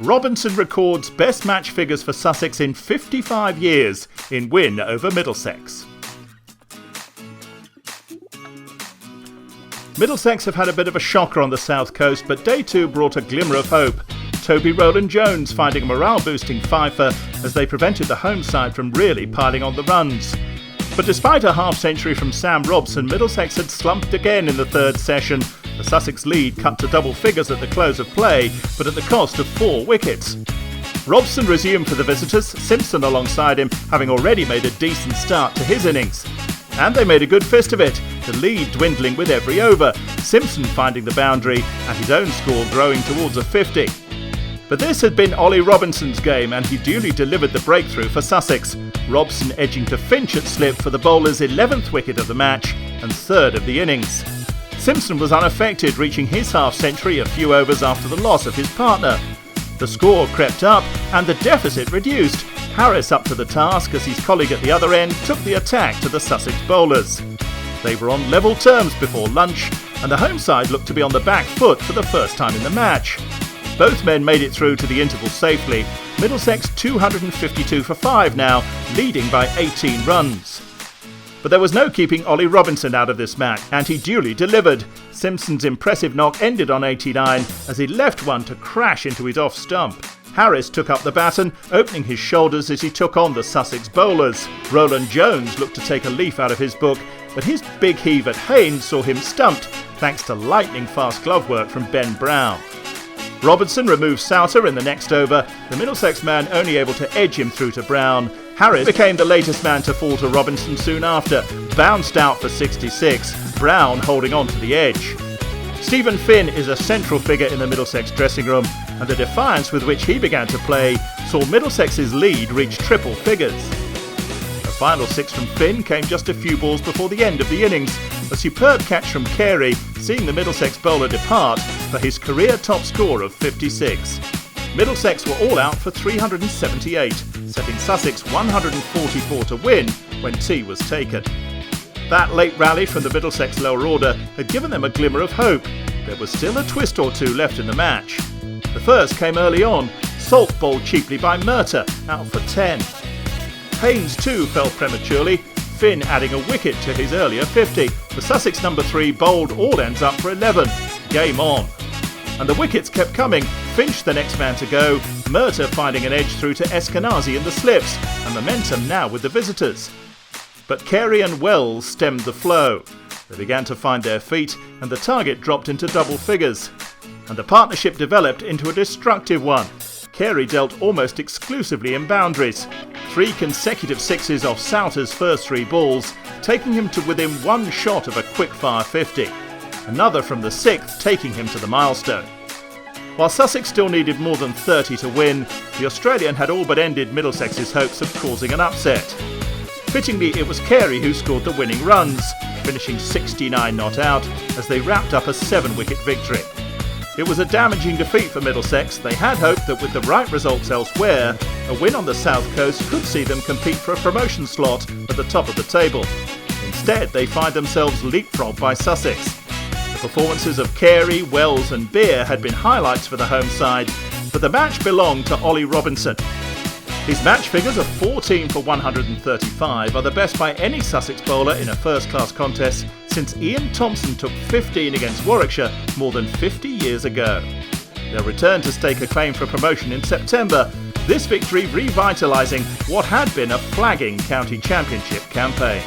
Robinson records best match figures for Sussex in 55 years in win over Middlesex. Middlesex have had a bit of a shocker on the south coast, but day 2 brought a glimmer of hope. Toby Rowland-Jones finding a morale-boosting fifer as they prevented the home side from really piling on the runs. But despite a half-century from Sam Robson, Middlesex had slumped again in the third session. The Sussex lead cut to double figures at the close of play, but at the cost of 4 wickets. Robson resumed for the visitors, Simpson alongside him having already made a decent start to his innings. And they made a good fist of it, the lead dwindling with every over, Simpson finding the boundary and his own score growing towards a 50. But this had been Ollie Robinson's game and he duly delivered the breakthrough for Sussex, Robson edging to Finch at slip for the bowler's 11th wicket of the match and 3rd of the innings. Simpson was unaffected, reaching his half-century a few overs after the loss of his partner. The score crept up and the deficit reduced. Harris up to the task as his colleague at the other end took the attack to the Sussex bowlers. They were on level terms before lunch and the home side looked to be on the back foot for the first time in the match. Both men made it through to the interval safely. Middlesex 252 for 5 now, leading by 18 runs. But there was no keeping Ollie Robinson out of this match, and he duly delivered. Simpson's impressive knock ended on 89 as he left one to crash into his off stump. Harris took up the baton, opening his shoulders as he took on the Sussex bowlers. Rowland-Jones looked to take a leaf out of his book, but his big heave at Haynes saw him stumped, thanks to lightning-fast glove work from Ben Brown. Robinson removed Souter in the next over, the Middlesex man only able to edge him through to Brown. Harris became the latest man to fall to Robinson soon after, bounced out for 66, Brown holding on to the edge. Stephen Finn is a central figure in the Middlesex dressing room, and the defiance with which he began to play saw Middlesex's lead reach triple figures. The final 6 from Finn came just a few balls before the end of the innings, a superb catch from Carey, seeing the Middlesex bowler depart for his career top score of 56. Middlesex were all out for 378, setting Sussex 144 to win when tea was taken. That late rally from the Middlesex lower order had given them a glimmer of hope. There was still a twist or two left in the match. The first came early on, Salt bowled cheaply by Murtagh, out for 10. Haynes too fell prematurely, Finn adding a wicket to his earlier 50. The Sussex number 3 bowled all ends up for 11. Game on. And the wickets kept coming. Finch the next man to go, Murtagh finding an edge through to Eskenazi in the slips, and momentum now with the visitors. But Carey and Wells stemmed the flow. They began to find their feet, and the target dropped into double figures. And the partnership developed into a destructive one. Carey dealt almost exclusively in boundaries. 3 consecutive sixes off Souter's first 3 balls, taking him to within 1 shot of a quick-fire 50. Another from the 6th taking him to the milestone. While Sussex still needed more than 30 to win, the Australian had all but ended Middlesex's hopes of causing an upset. Fittingly, it was Carey who scored the winning runs, finishing 69 not out as they wrapped up a 7-wicket victory. It was a damaging defeat for Middlesex. They had hoped that with the right results elsewhere, a win on the south coast could see them compete for a promotion slot at the top of the table. Instead, they find themselves leapfrogged by Sussex. The performances of Carey, Wells and Beer had been highlights for the home side, but the match belonged to Ollie Robinson. His match figures of 14 for 135 are the best by any Sussex bowler in a first-class contest since Ian Thompson took 15 against Warwickshire more than 50 years ago. They'll return to stake a claim for promotion in September, this victory revitalising what had been a flagging county championship campaign.